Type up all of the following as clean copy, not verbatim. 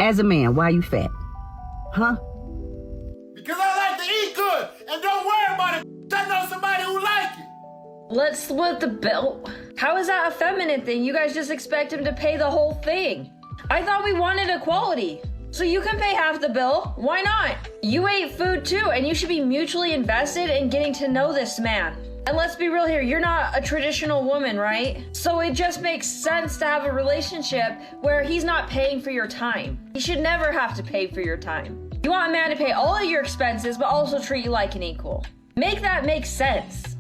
As a man, why you fat? Huh? Because I like to eat good, and don't worry about it. I know somebody who like it. Let's split the bill. How is that a feminine thing? You guys just expect him to pay the whole thing. I thought we wanted equality. So you can pay half the bill. Why not? You ate food too, and you should be mutually invested in getting to know this man. And let's be real here, you're not a traditional woman, right? So it just makes sense to have a relationship where he's not paying for your time. He should never have to pay for your time. You want a man to pay all of your expenses, but also treat you like an equal. Make that make sense.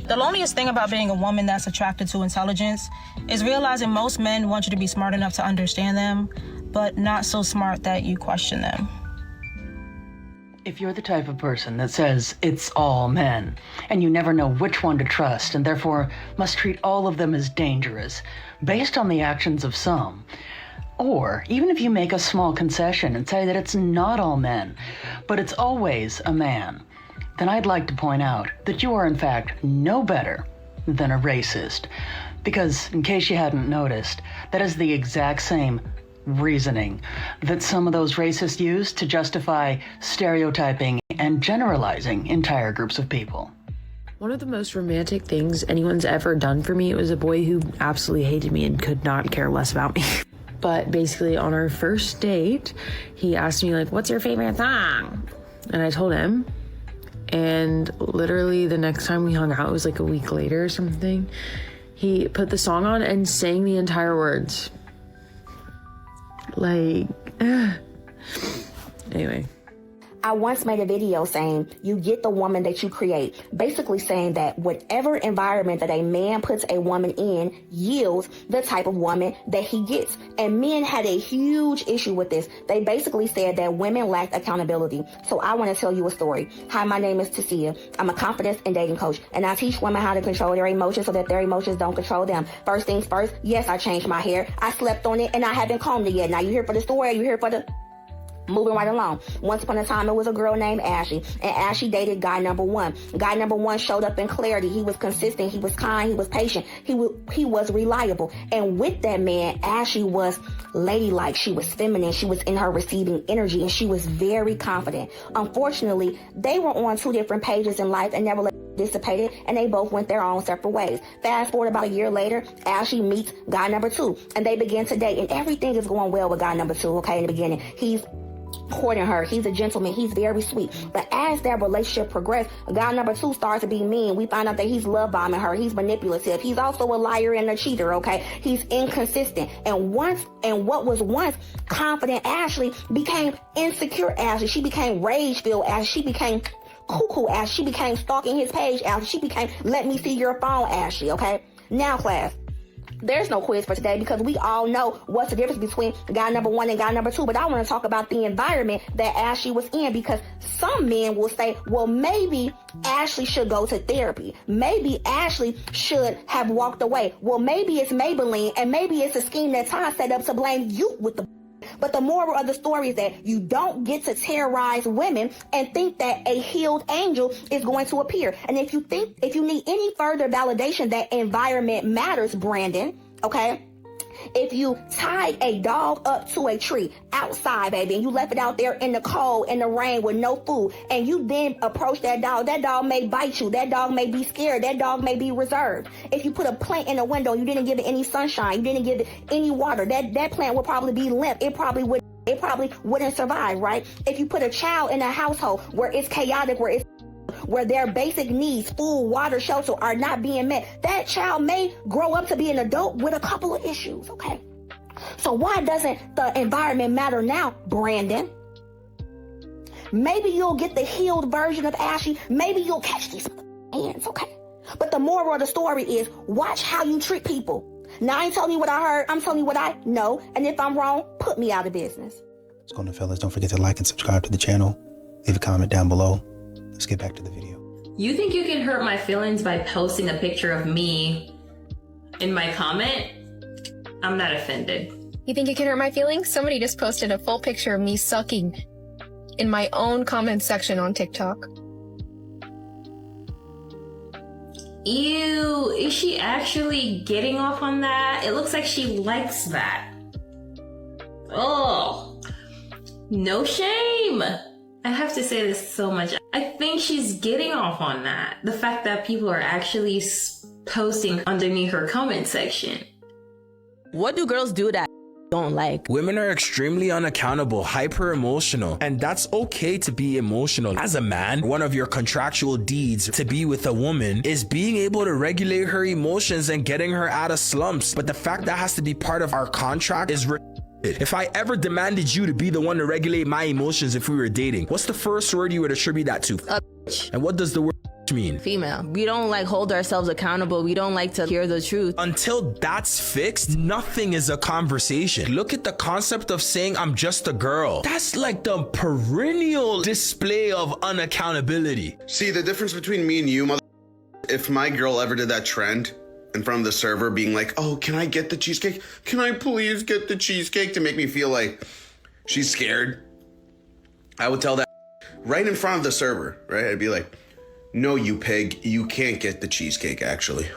The loneliest thing about being a woman that's attracted to intelligence is realizing most men want you to be smart enough to understand them, but not so smart that you question them. If you're the type of person that says it's all men, and you never know which one to trust, and therefore must treat all of them as dangerous, based on the actions of some, or even if you make a small concession and say that it's not all men, but it's always a man, then I'd like to point out that you are in fact no better than a racist. Because, in case you hadn't noticed, that is the exact same reasoning that some of those racists use to justify stereotyping and generalizing entire groups of people. One of the most romantic things anyone's ever done for me was a boy who absolutely hated me and could not care less about me. But basically on our first date, he asked me like, what's your favorite song? And I told him, and literally the next time we hung out, it was like a week later or something, he put the song on and sang the entire words. Like, anyway. I once made a video saying, you get the woman that you create. Basically saying that whatever environment that a man puts a woman in yields the type of woman that he gets. And men had a huge issue with this. They basically said that women lacked accountability. So I want to tell you a story. Hi, my name is Tasia. I'm a confidence and dating coach, and I teach women how to control their emotions so that their emotions don't control them. First things first, yes, I changed my hair. I slept on it, and I haven't combed it yet. Now, you here for the story, or you here for the... Moving right along. Once upon a time, it was a girl named Ashley, and Ashley dated guy number one. Guy number one showed up in clarity. He was consistent. He was kind. He was patient. He was reliable. And with that man, Ashley was ladylike. She was feminine. She was in her receiving energy, and she was very confident. Unfortunately, they were on two different pages in life and never dissipated, and they both went their own separate ways. Fast forward about a year later, Ashley meets guy number two, and they begin to date, and everything is going well with guy number two, okay, in the beginning. He's courting her. He's a gentleman. He's very sweet. But as that relationship progressed, guy number two starts to be mean. We find out that he's love bombing her. He's manipulative. He's also a liar and a cheater, okay? He's inconsistent. And what was once confident Ashley became insecure Ashley. She became rage-filled Ashley. She became cuckoo Ashley. She became stalking his page Ashley. She became let me see your phone Ashley, okay? Now, class, there's no quiz for today because we all know what's the difference between guy number one and guy number two. But I want to talk about the environment that Ashley was in, because some men will say, well, maybe Ashley should go to therapy. Maybe Ashley should have walked away. Well, maybe it's Maybelline, and maybe it's a scheme that Tom set up to blame you with the... But the moral of the story is that you don't get to terrorize women and think that a healed angel is going to appear. And if you need any further validation that environment matters, Brandon, okay? If you tie a dog up to a tree outside, baby, and you left it out there in the cold, in the rain with no food, and you then approach that dog may bite you. That dog may be scared. That dog may be reserved. If you put a plant in the window, you didn't give it any sunshine, you didn't give it any water, that plant would probably be limp. It probably wouldn't survive, right? If you put a child in a household where it's chaotic, where their basic needs, food, water, shelter, are not being met, that child may grow up to be an adult with a couple of issues, okay? So why doesn't the environment matter now, Brandon? Maybe you'll get the healed version of Ashley. Maybe you'll catch these hands, okay? But the moral of the story is, watch how you treat people. Now, I ain't telling you what I heard. I'm telling you what I know. And if I'm wrong, put me out of business. What's going on, fellas? Don't forget to like and subscribe to the channel. Leave a comment down below. Let's get back to the video. You think you can hurt my feelings by posting a picture of me in my comment? I'm not offended. You think you can hurt my feelings? Somebody just posted a full picture of me sucking in my own comment section on TikTok. Ew, is she actually getting off on that? It looks like she likes that. Oh, No shame. I have to say this so much. I think she's getting off on that. The fact that people are actually posting underneath her comment section. What do girls do that don't like? Women are extremely unaccountable, hyper emotional, and that's okay to be emotional. As a man, one of your contractual deeds to be with a woman is being able to regulate her emotions and getting her out of slumps. But the fact that has to be part of our contract is if I ever demanded you to be the one to regulate my emotions if we were dating, what's the first word you would attribute that to? And what does the word mean? Female. We don't like hold ourselves accountable. We don't like to hear the truth. Until that's fixed, nothing is a conversation. Look at the concept of saying I'm just a girl. That's like the perennial display of unaccountability. See, the difference between me and you, if my girl ever did that trend in front of the server being like, oh, can I get the cheesecake? Can I please get the cheesecake, to make me feel like she's scared? I would tell that right in front of the server, right? I'd be like, no, you pig, you can't get the cheesecake, actually.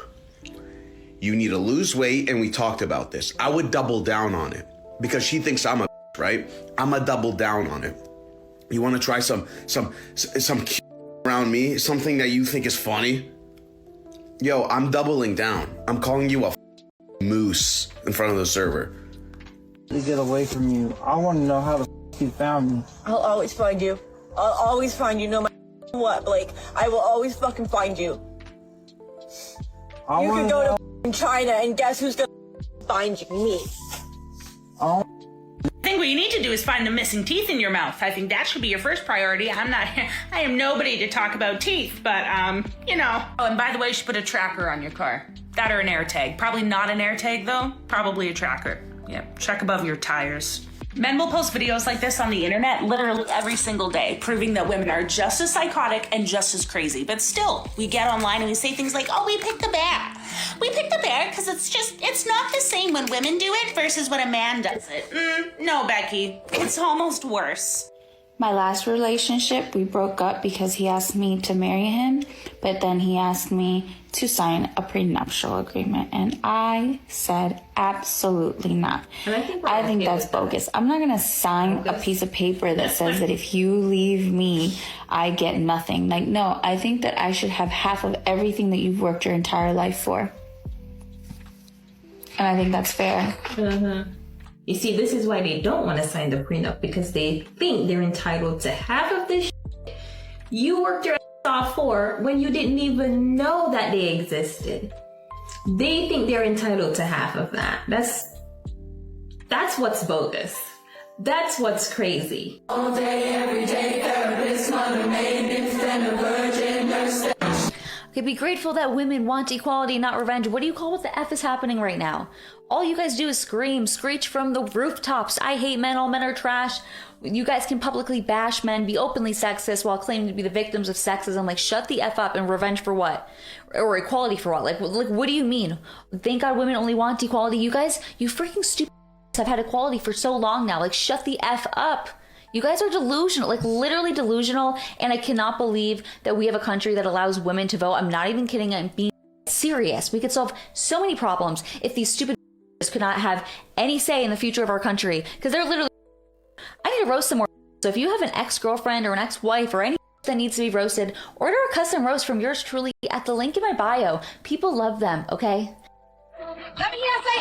You need to lose weight, and we talked about this. I would double down on it because she thinks I'm a right? I'm a double down on it. You want to try some cute around me, something that you think is funny? Yo, I'm doubling down. I'm calling you a moose in front of the server. To get away from you, I want to know how the you found me. I'll always find you. I'll always find you no matter what, Blake. I will always fucking find you. You can go to China and guess who's gonna find you? Me. I think what you need to do is find the missing teeth in your mouth. I think that should be your first priority. I am nobody to talk about teeth, but you know. Oh, and by the way, you should put a tracker on your car. That or an air tag. Probably not an air tag though. Probably a tracker. Yep, check above your tires. Men will post videos like this on the internet literally every single day, proving that women are just as psychotic and just as crazy. But still, we get online and we say things like, oh, we picked the bear. We picked the bear because it's not the same when women do it versus when a man does it. No, Becky, it's almost worse. My last relationship, we broke up because he asked me to marry him, but then he asked me to sign a prenuptial agreement, and I said absolutely not. I think that's bogus. I'm not gonna sign a piece of paper that says that if you leave me, I get nothing. Like, no, I think that I should have half of everything that you've worked your entire life for. And I think that's fair. You see, this is why they don't want to sign the prenup, because they think they're entitled to half of this shit you worked your ass off for when you didn't even know that they existed. They think they're entitled to half of that. That's what's bogus. That's what's crazy. All day, every day, therapist, mother, maintenance, and a virgin nurse. Okay, be grateful that women want equality, not revenge. What do you call what the F is happening right now? All you guys do is scream, screech from the rooftops. I hate men, all men are trash. You guys can publicly bash men, be openly sexist while claiming to be the victims of sexism. Like, shut the F up. And revenge for what? Or equality for what? Like what do you mean? Thank God women only want equality. You guys, you freaking stupid have had equality for so long now. Like, shut the F up. You guys are delusional, like literally delusional, and I cannot believe that we have a country that allows women to vote. I'm not even kidding, I'm being serious. We could solve so many problems if these stupid could not have any say in the future of our country, because they're literally... I need to roast some more. So if you have an ex-girlfriend or an ex-wife or any that needs to be roasted, order a custom roast from yours truly at the link in my bio. People love them, okay? Let me say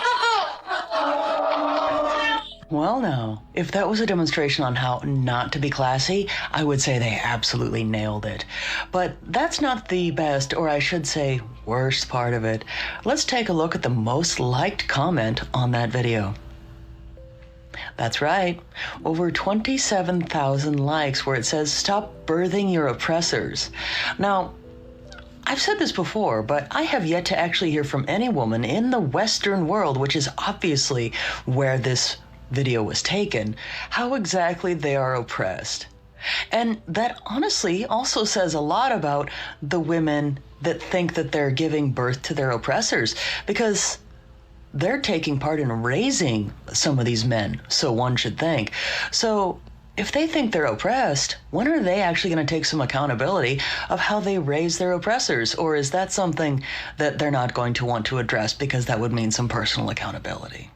Well, now, if that was a demonstration on how not to be classy, I would say they absolutely nailed it. But that's not the best, or I should say, worst part of it. Let's take a look at the most liked comment on that video. That's right, over 27,000 likes where it says, "Stop birthing your oppressors." Now, I've said this before, but I have yet to actually hear from any woman in the Western world, which is obviously where this video was taken, how exactly they are oppressed. And that honestly also says a lot about the women that think that they're giving birth to their oppressors, because they're taking part in raising some of these men, so one should think. So if they think they're oppressed, when are they actually going to take some accountability of how they raise their oppressors? Or is that something that they're not going to want to address because that would mean some personal accountability?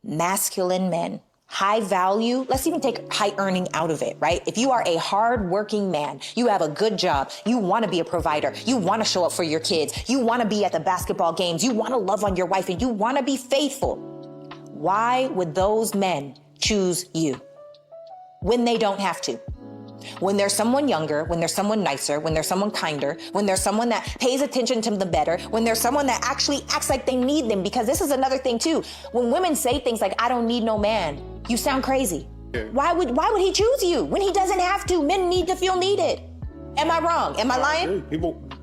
Masculine men, high value, let's even take high earning out of it, right? If you are a hard working man, you have a good job, you want to be a provider, you want to show up for your kids, you want to be at the basketball games, you want to love on your wife, and you want to be faithful. Why would those men choose you when they don't have to? When there's someone younger, when there's someone nicer, when there's someone kinder, when there's someone that pays attention to them better, when there's someone that actually acts like they need them. Because this is another thing too. When women say things like, I don't need no man, you sound crazy. Why would he choose you when he doesn't have to? Men need to feel needed. Am I wrong? Am I lying?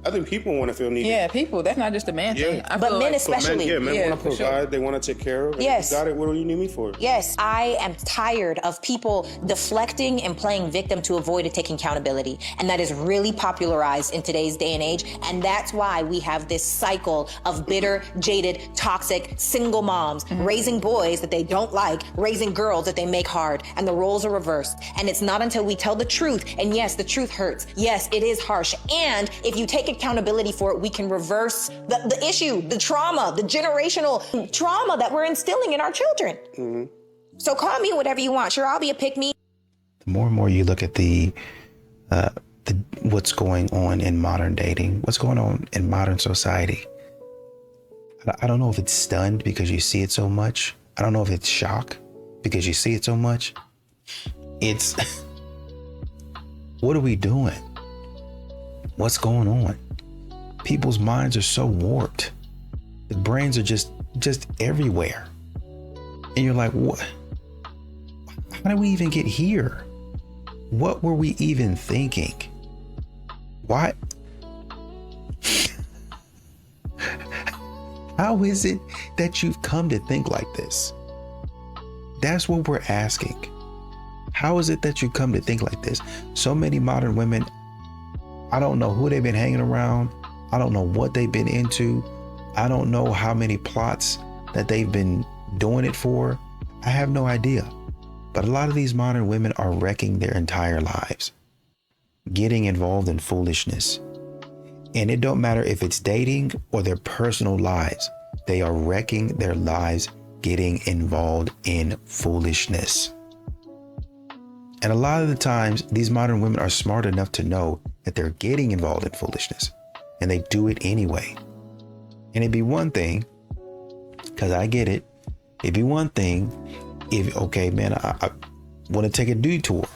I think people want to feel needed. Yeah, people. That's not just a man thing. I But feel men like- especially. Men want to for provide. sure. They want to take care of. Yes. You got it. What do you need me for? Yes, I am tired of people deflecting and playing victim to avoid taking accountability. And that is really popularized in today's day and age. And that's why we have this cycle of bitter, jaded, toxic, single moms raising boys that they don't like, raising girls that they make hard. And the roles are reversed. And it's not until we tell the truth. And yes, the truth hurts. Yes, it is harsh. And if you take accountability for it, we can reverse the issue, the trauma, the generational trauma that we're instilling in our children. So call me whatever you want. Sure, I'll be a pick-me. The more and more you look at the what's going on in modern dating, what's going on in modern society, I don't know if it's stunned because you see it so much. I don't know if it's shock because you see it so much. It's what are we doing? What's going on? People's minds are so warped. The brains are just everywhere. And you're like, what? How did we even get here? What were we even thinking? Why? How is it that you've come to think like this? That's what we're asking. How is it that you come to think like this? So many modern women, I don't know who they've been hanging around. I don't know what they've been into. I don't know how many plots that they've been doing it for. I have no idea. But a lot of these modern women are wrecking their entire lives, getting involved in foolishness. And it don't matter if it's dating or their personal lives. They are wrecking their lives, getting involved in foolishness. And a lot of the times, these modern women are smart enough to know that they're getting involved in foolishness, and they do it anyway. And it'd be one thing, because I get it, it'd be one thing if, okay, man, I want to take a detour.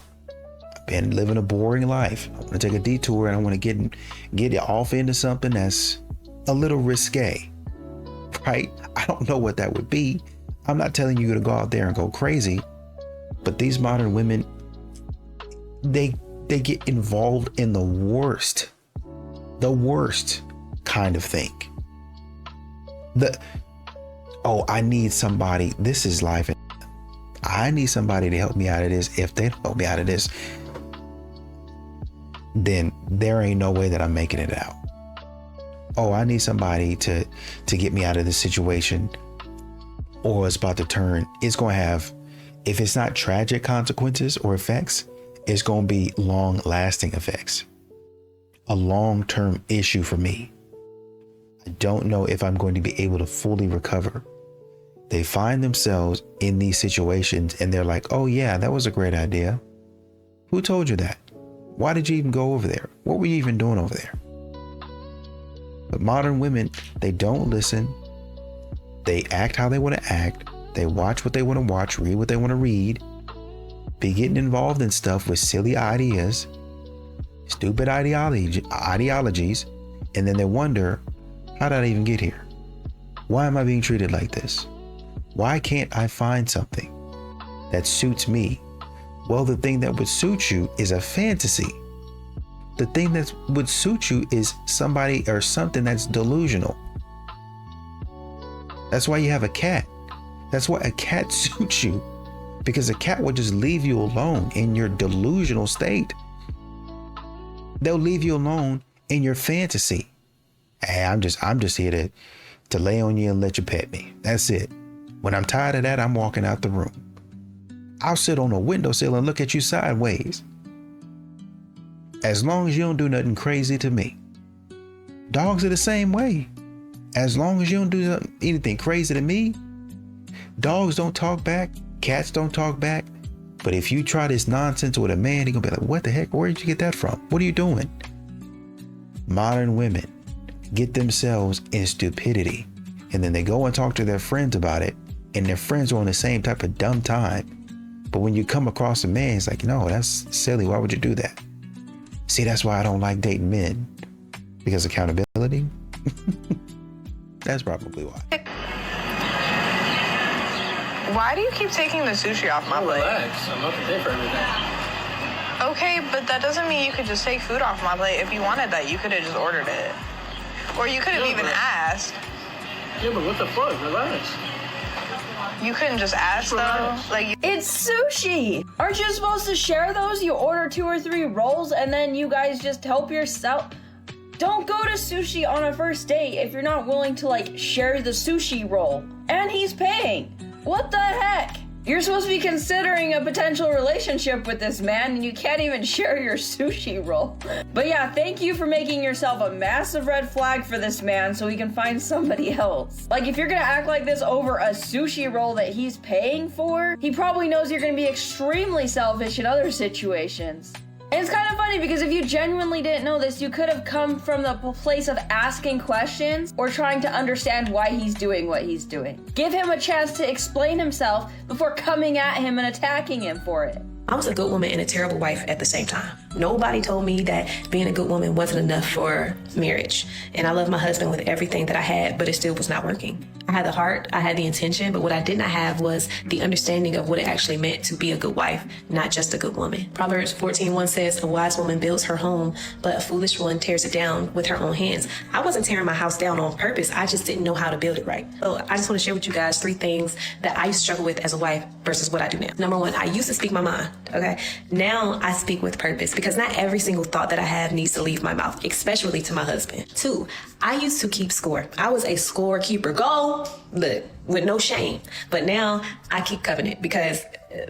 I've been living a boring life. I want to take a detour and I want to get off into something that's a little risque, right? I don't know what that would be. I'm not telling you to go out there and go crazy, but these modern women, they get involved in the worst kind of thing. I need somebody. This is life. I need somebody to help me out of this. If they don't help me out of this, then there ain't no way that I'm making it out. I need somebody to get me out of this situation, or it's about to turn. It's going to have, if it's not tragic consequences or effects, it's going to be long lasting effects. A long-term issue for me. I don't know if I'm going to be able to fully recover. They find themselves in these situations and they're like, oh yeah, that was a great idea. Who told you that? Why did you even go over there? What were you even doing over there? But modern women, they don't listen. They act how they want to act. They watch what they want to watch, read what they want to read, be getting involved in stuff with silly ideas, stupid ideologies, and then they wonder, how did I even get here? Why am I being treated like this? Why can't I find something that suits me? Well, the thing that would suit you is a fantasy. The thing that would suit you is somebody or something that's delusional. That's why you have a cat. That's why a cat suits you, because a cat will just leave you alone in your delusional state. They'll leave you alone in your fantasy. Hey, I'm just here to lay on you and let you pet me. That's it. When I'm tired of that, I'm walking out the room. I'll sit on a windowsill and look at you sideways. As long as you don't do nothing crazy to me. Dogs are the same way. As long as you don't do anything crazy to me. Dogs don't talk back. cats don't talk back. But if you try this nonsense with a man, he gonna be like, what the heck? Where did you get that from? What are you doing? Modern women get themselves in stupidity, and then they go and talk to their friends about it, and their friends are on the same type of dumb time. But when you come across a man, it's like, no, that's silly. Why would you do that? See, that's why I don't like dating men. Because accountability? That's probably why. Why do you keep taking the sushi off my plate? Relax. I'm not the pay for everything. Okay, but that doesn't mean you could just take food off my plate. If you wanted that, you could have just ordered it. Or you could have even asked. Yeah, but what the fuck? Relax. You couldn't just ask, though? Like, It's sushi! Aren't you supposed to share those? You order 2 or 3 rolls and then you guys just help yourself. Don't go to sushi on a first date if you're not willing to, like, share the sushi roll. And he's paying. What the heck? You're supposed to be considering a potential relationship with this man and you can't even share your sushi roll. But yeah, thank you for making yourself a massive red flag for this man so he can find somebody else. Like, if you're gonna act like this over a sushi roll that he's paying for, he probably knows you're gonna be extremely selfish in other situations. And it's kind of funny because if you genuinely didn't know this, you could have come from the place of asking questions or trying to understand why he's doing what he's doing. Give him a chance to explain himself before coming at him and attacking him for it. I was a good woman and a terrible wife at the same time. Nobody told me that being a good woman wasn't enough for marriage. And I love my husband with everything that I had, but it still was not working. I had the heart, I had the intention, but what I did not have was the understanding of what it actually meant to be a good wife, not just a good woman. Proverbs 14:1 says, a wise woman builds her home, but a foolish one tears it down with her own hands. I wasn't tearing my house down on purpose. I just didn't know how to build it right. So I just want to share with you guys 3 things that I used to struggle with as a wife versus what I do now. Number 1, I used to speak my mind. Okay. Now I speak with purpose because not every single thought that I have needs to leave my mouth, especially to my husband. 2, I used to keep score. I was a scorekeeper. Go, look, with no shame. But now I keep covenant because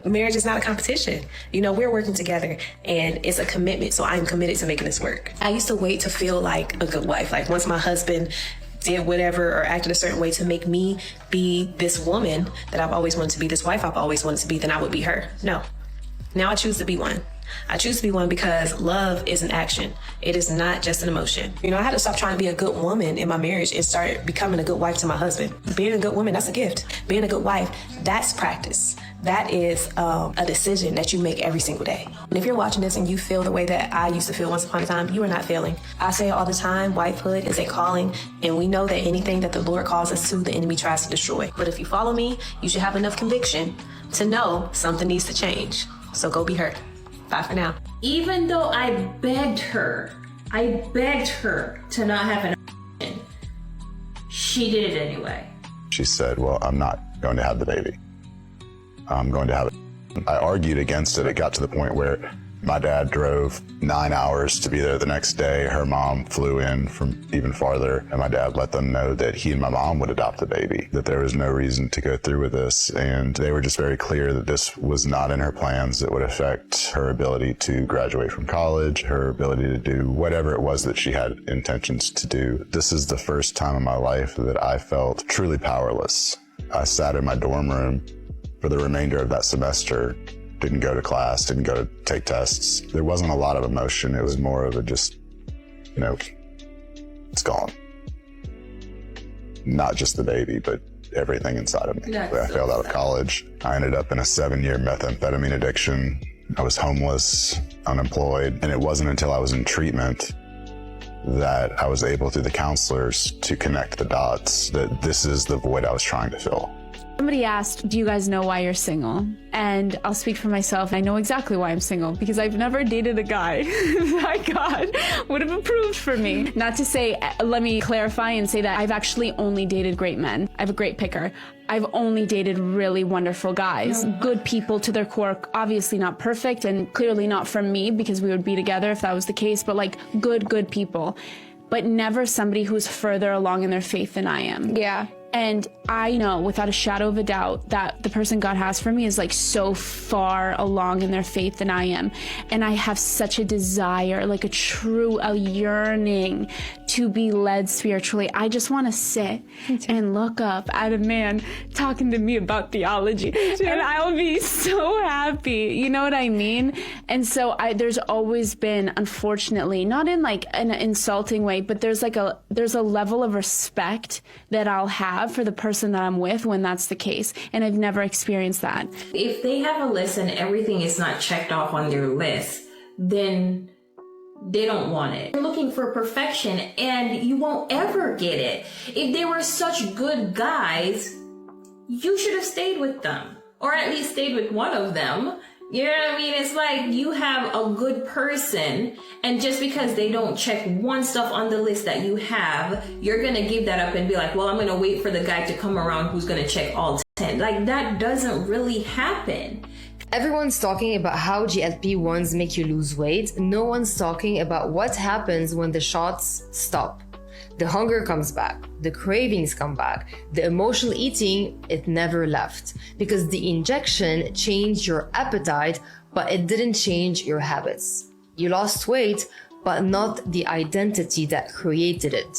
marriage is not a competition. You know, we're working together and it's a commitment. So I'm committed to making this work. I used to wait to feel like a good wife. Like once my husband did whatever or acted a certain way to make me be this woman that I've always wanted to be, this wife I've always wanted to be, then I would be her. No. Now I choose to be one. I choose to be one because love is an action. It is not just an emotion. You know, I had to stop trying to be a good woman in my marriage and start becoming a good wife to my husband. Being a good woman, that's a gift. Being a good wife, that's practice. That is a decision that you make every single day. And if you're watching this and you feel the way that I used to feel once upon a time, you are not failing. I say it all the time, wifehood is a calling, and we know that anything that the Lord calls us to, the enemy tries to destroy. But if you follow me, you should have enough conviction to know something needs to change. So go be her. Bye for now. Even though I begged her to not have an abortion, she did it anyway. She said, well, I'm not going to have the baby. I'm going to have it. I argued against it. It got to the point where my dad drove 9 hours to be there the next day. Her mom flew in from even farther, and my dad let them know that he and my mom would adopt the baby, that there was no reason to go through with this. And they were just very clear that this was not in her plans. It would affect her ability to graduate from college, her ability to do whatever it was that she had intentions to do. This is the first time in my life that I felt truly powerless. I sat in my dorm room for the remainder of that semester. Didn't go to class, didn't go to take tests. There wasn't a lot of emotion. It was more of a just, you know, it's gone. Not just the baby, but everything inside of me. I failed out of college. I ended up in a 7-year methamphetamine addiction. I was homeless, unemployed, and it wasn't until I was in treatment that I was able, through the counselors, to connect the dots that this is the void I was trying to fill. Somebody asked, do you guys know why you're single? And I'll speak for myself. I know exactly why I'm single because I've never dated a guy that God would have approved for me. Not to say, let me clarify and say that I've actually only dated great men. I have a great picker. I've only dated really wonderful guys, good people to their core, obviously not perfect and clearly not from me because we would be together if that was the case, but like good people, but never somebody who's further along in their faith than I am. Yeah. And I know without a shadow of a doubt that the person God has for me is like so far along in their faith than I am. And I have such a desire, like a yearning to be led spiritually. I just want to sit and look up at a man talking to me about theology, and I'll be so happy. You know what I mean? And so there's always been, unfortunately, not in like an insulting way, but there's a level of respect that I'll have for the person that I'm with when that's the case. And I've never experienced that. If they have a list and everything is not checked off on their list, then they don't want it. They're looking for perfection, and you won't ever get it. If they were such good guys, you should have stayed with them, or at least stayed with one of them. You know what I mean? It's like you have a good person, and just because they don't check one stuff on the list that you have, you're gonna give that up and be like, well, I'm gonna wait for the guy to come around who's gonna check all 10. Like, that doesn't really happen. Everyone's talking about how GLP-1s make you lose weight. No one's talking about what happens when the shots stop. The hunger comes back, the cravings come back, the emotional eating, it never left. Because the injection changed your appetite, but it didn't change your habits. You lost weight, but not the identity that created it.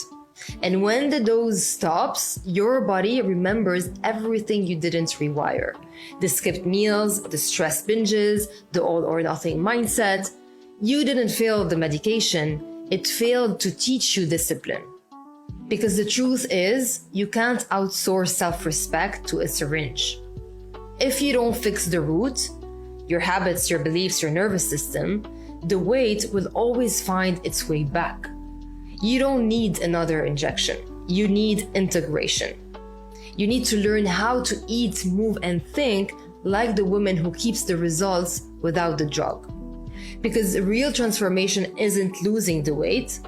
And when the dose stops, your body remembers everything you didn't rewire. The skipped meals, the stress binges, the all or nothing mindset. You didn't fail the medication, it failed to teach you discipline. Because the truth is, you can't outsource self-respect to a syringe. If you don't fix the root, your habits, your beliefs, your nervous system, the weight will always find its way back. You don't need another injection. You need integration. You need to learn how to eat, move, and think like the woman who keeps the results without the drug. Because real transformation isn't losing the weight,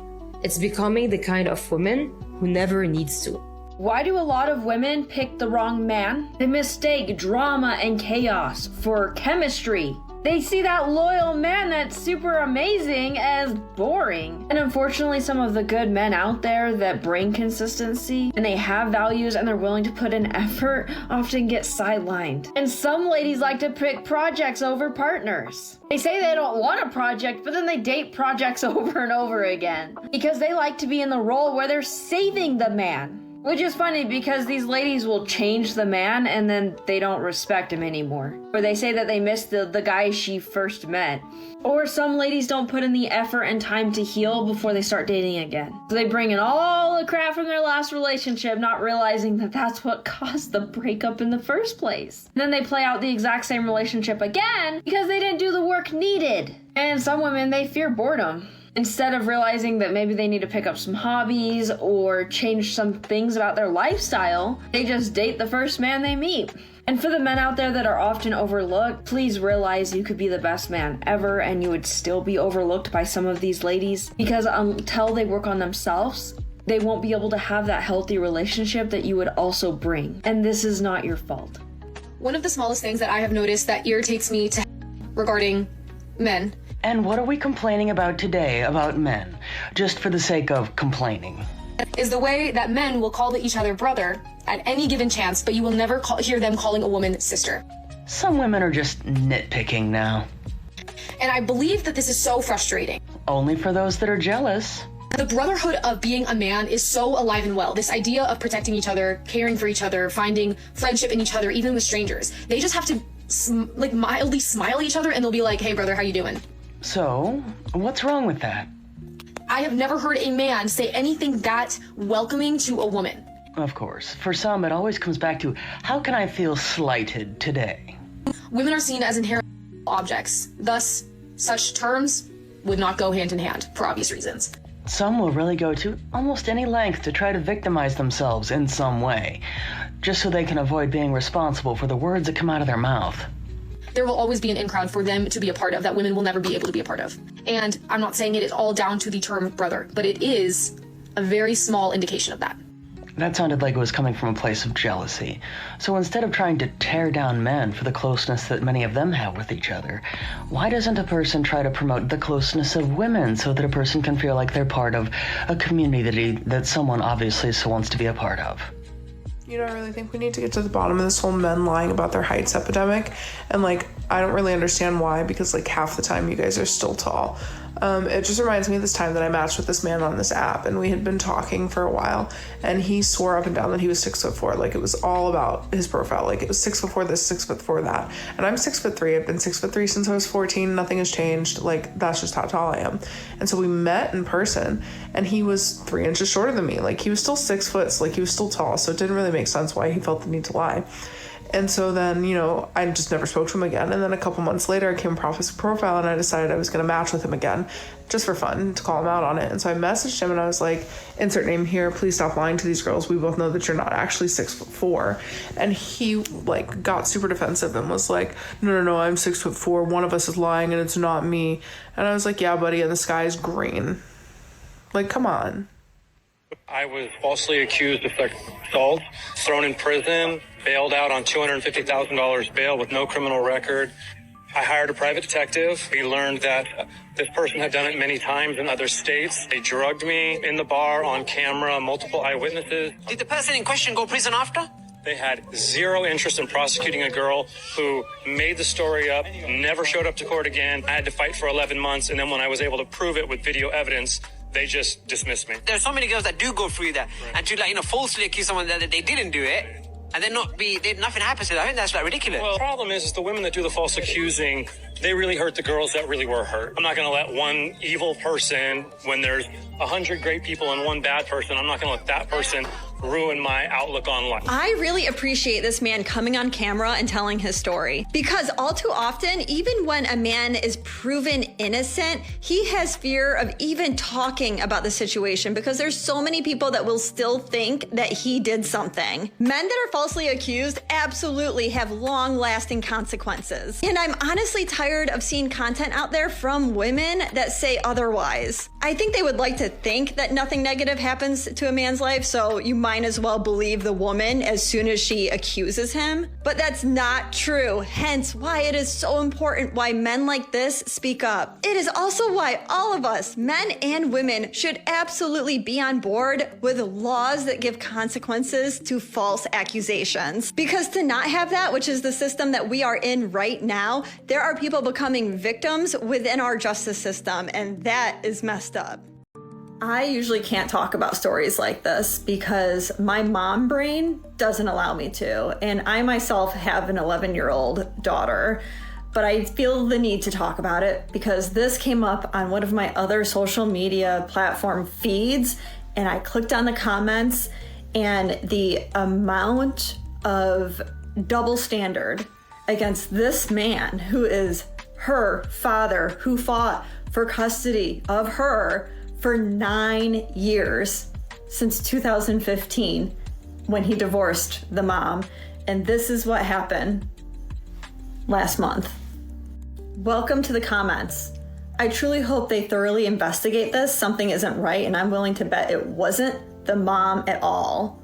it's becoming the kind of woman who never needs to. Why do a lot of women pick the wrong man? They mistake drama and chaos for chemistry. They see that loyal man that's super amazing as boring. And unfortunately, some of the good men out there that bring consistency and they have values and they're willing to put in effort often get sidelined. And some ladies like to pick projects over partners. They say they don't want a project, but then they date projects over and over again because they like to be in the role where they're saving the man. Which is funny because these ladies will change the man and then they don't respect him anymore. Or they say that they miss the guy she first met. Or some ladies don't put in the effort and time to heal before they start dating again. So they bring in all the crap from their last relationship, not realizing that that's what caused the breakup in the first place. And then they play out the exact same relationship again because they didn't do the work needed. And some women, they fear boredom. Instead of realizing that maybe they need to pick up some hobbies or change some things about their lifestyle, they just date the first man they meet. And for the men out there that are often overlooked, please realize you could be the best man ever and you would still be overlooked by some of these ladies because until they work on themselves, they won't be able to have that healthy relationship that you would also bring. And this is not your fault. One of the smallest things that I have noticed that irritates me regarding men. And what are we complaining about today about men? Just for the sake of complaining. Is the way that men will call each other brother at any given chance, but you will never hear them calling a woman sister. Some women are just nitpicking now. And I believe that this is so frustrating. Only for those that are jealous. The brotherhood of being a man is so alive and well. This idea of protecting each other, caring for each other, finding friendship in each other, even with strangers. They just have to mildly smile at each other and they'll be like, hey brother, how you doing? So, what's wrong with that? I have never heard a man say anything that welcoming to a woman. Of course. For some, it always comes back to, how can I feel slighted today? Women are seen as inherent objects. Thus, such terms would not go hand in hand, for obvious reasons. Some will really go to almost any length to try to victimize themselves in some way, just so they can avoid being responsible for the words that come out of their mouth. There will always be an in crowd for them to be a part of that women will never be able to be a part of. And I'm not saying it is all down to the term brother, but it is a very small indication of that. That sounded like it was coming from a place of jealousy. So instead of trying to tear down men for the closeness that many of them have with each other, why doesn't a person try to promote the closeness of women so that a person can feel like they're part of a community that someone obviously so wants to be a part of? You know, I really think we need to get to the bottom of this whole men lying about their heights epidemic. And like, I don't really understand why, because like half the time you guys are still tall. It just reminds me of this time that I matched with this man on this app, and we had been talking for a while, and he swore up and down that he was 6'4". Like, it was all about his profile. Like, it was 6'4" this, 6'4" that. And I'm 6'3". I've been 6'3" since I was 14. Nothing has changed. Like, that's just how tall I am. And so we met in person, and he was 3 inches shorter than me. Like, he was still 6 foot, so like he was still tall. So it didn't really make sense why he felt the need to lie. And so then, you know, I just never spoke to him again. And then a couple months later, I came across his profile, and I decided I was going to match with him again, just for fun, to call him out on it. And so I messaged him, and I was like, insert name here, please stop lying to these girls. We both know that you're not actually 6'4". And he like got super defensive and was like, no, I'm 6'4". One of us is lying, and it's not me. And I was like, yeah, buddy, and the sky is green. Like, come on. I was falsely accused of sexual assault, thrown in prison, bailed out on $250,000 bail with no criminal record. I hired a private detective. We learned that this person had done it many times in other states. They drugged me in the bar on camera, multiple eyewitnesses. Did the person in question go to prison after? They had zero interest in prosecuting a girl who made the story up, never showed up to court again. I had to fight for 11 months, and then when I was able to prove it with video evidence, they just dismissed me. There's so many girls that do go through that, and to like, falsely accuse someone that they didn't do it, and then nothing happens to them. I think that's like ridiculous. Well, the problem is the women that do the false accusing, they really hurt the girls that really were hurt. I'm not going to let one evil person, when there's 100 great people and one bad person, I'm not going to let that person ruin my outlook on life. I really appreciate this man coming on camera and telling his story, because all too often, even when a man is proven innocent, he has fear of even talking about the situation because there's so many people that will still think that he did something. Men that are falsely accused absolutely have long-lasting consequences. And I'm honestly tired of seeing content out there from women that say otherwise. I think they would like to think that nothing negative happens to a man's life, so you might as well believe the woman as soon as she accuses him. But that's not true, hence why it is so important why men like this speak up. It is also why all of us, men and women, should absolutely be on board with laws that give consequences to false accusations. Because to not have that, which is the system that we are in right now, there are people becoming victims within our justice system, and that is messed up. I usually can't talk about stories like this because my mom brain doesn't allow me to. And I myself have an 11-year-old daughter, but I feel the need to talk about it because this came up on one of my other social media platform feeds, and I clicked on the comments, and the amount of double standard against this man who is her father, who fought for custody of her for 9 years, since 2015, when he divorced the mom. And this is what happened last month. Welcome to the comments. I truly hope they thoroughly investigate this. Something isn't right, and I'm willing to bet it wasn't the mom at all.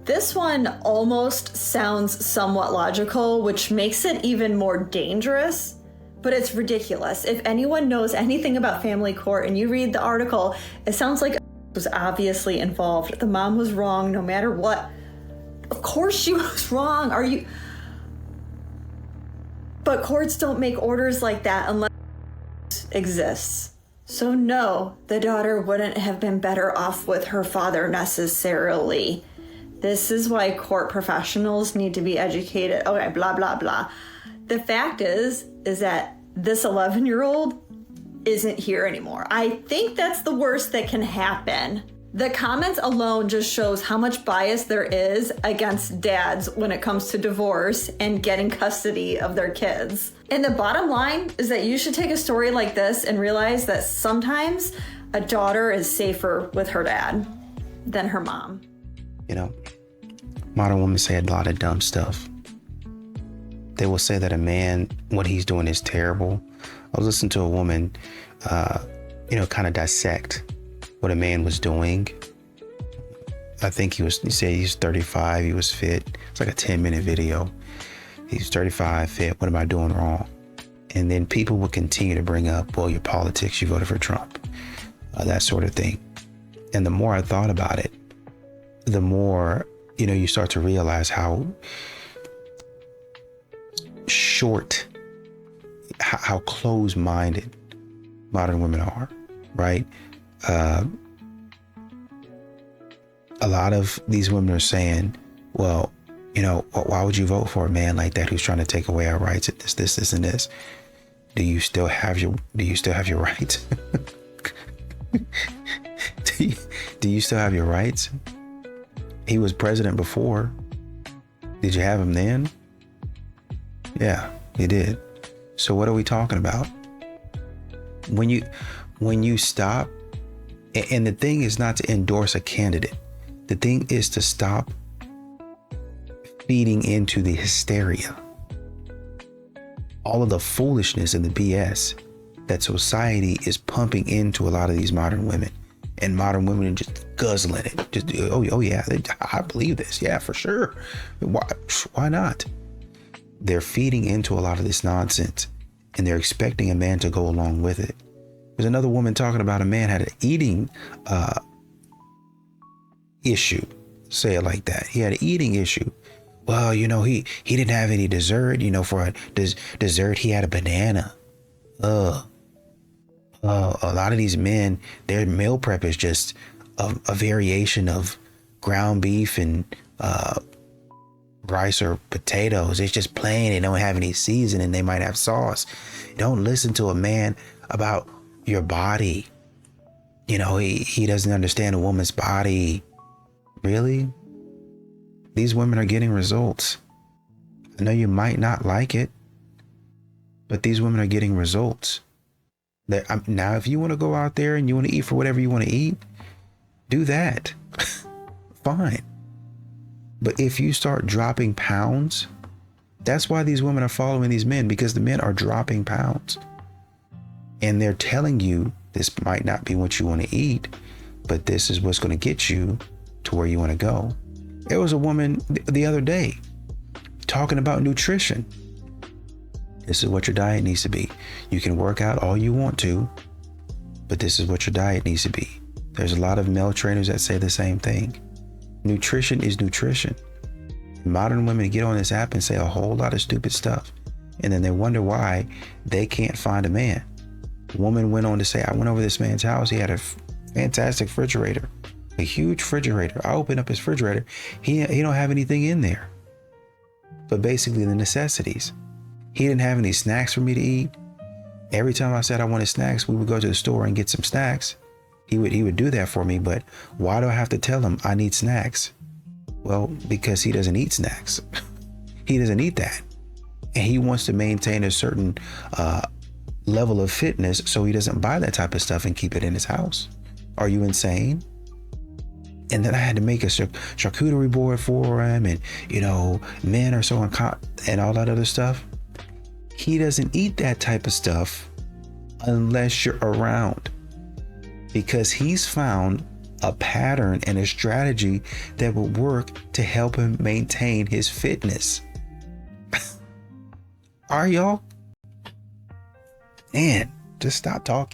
This one almost sounds somewhat logical, which makes it even more dangerous. But it's ridiculous. If anyone knows anything about family court and you read the article, it sounds like was obviously involved. The mom was wrong no matter what. Of course she was wrong. But courts don't make orders like that unless it exists. So no, the daughter wouldn't have been better off with her father necessarily. This is why court professionals need to be educated. Okay, blah, blah, blah. The fact is that this 11-year-old isn't here anymore. I think that's the worst that can happen. The comments alone just shows how much bias there is against dads when it comes to divorce and getting custody of their kids. And the bottom line is that you should take a story like this and realize that sometimes a daughter is safer with her dad than her mom. You know, modern women say a lot of dumb stuff. They will say that a man, what he's doing is terrible. I was listening to a woman, kind of dissect what a man was doing. I think he said he's 35, he was fit. It's like a 10-minute video. He's 35, fit, what am I doing wrong? And then people will continue to bring up, well, your politics, you voted for Trump, that sort of thing. And the more I thought about it, the more you know, you start to realize how short, how close-minded modern women are, right? A lot of these women are saying, well, you know, why would you vote for a man like that who's trying to take away our rights at this, and this? Do you still have your rights? Do you still have your rights? He was president before. Did you have him then? Yeah, you did. So what are we talking about? When you stop, and the thing is not to endorse a candidate. The thing is to stop feeding into the hysteria, all of the foolishness and the BS that society is pumping into a lot of these modern women, and modern women are just guzzling it. Just, oh yeah, I believe this. Yeah, for sure. Why not? They're feeding into a lot of this nonsense, and they're expecting a man to go along with it. There's another woman talking about a man had an eating issue. Say it like that. He had an eating issue. Well, you know, he didn't have any dessert. You know, for a dessert, he had a banana. A lot of these men, their meal prep is just a variation of ground beef and rice or potatoes. It's just plain. They don't have any seasoning. They might have sauce. Don't listen to a man about your body. You know, he doesn't understand a woman's body. Really? These women are getting results. I know you might not like it, but these women are getting results. Now, if you want to go out there and you want to eat for whatever you want to eat, do that. Fine. But if you start dropping pounds, that's why these women are following these men, because the men are dropping pounds. And they're telling you this might not be what you want to eat, but this is what's going to get you to where you want to go. There was a woman the other day talking about nutrition. This is what your diet needs to be. You can work out all you want to, but this is what your diet needs to be. There's a lot of male trainers that say the same thing. Nutrition is nutrition. Modern women get on this app and say a whole lot of stupid stuff, and then they wonder why they can't find a man. A woman went on to say, I went over this man's house. He had a fantastic refrigerator, a huge refrigerator. I opened up his refrigerator. He don't have anything in there, but basically the necessities. He didn't have any snacks for me to eat. Every time I said I wanted snacks, we would go to the store and get some snacks. He would do that for me, but why do I have to tell him I need snacks? Well, because he doesn't eat snacks. He doesn't eat that. And he wants to maintain a certain level of fitness, so he doesn't buy that type of stuff and keep it in his house. Are you insane? And then I had to make a charcuterie board for him, and, you know, men are so and all that other stuff. He doesn't eat that type of stuff unless you're around, because he's found a pattern and a strategy that will work to help him maintain his fitness. Are y'all? Man, just stop talking.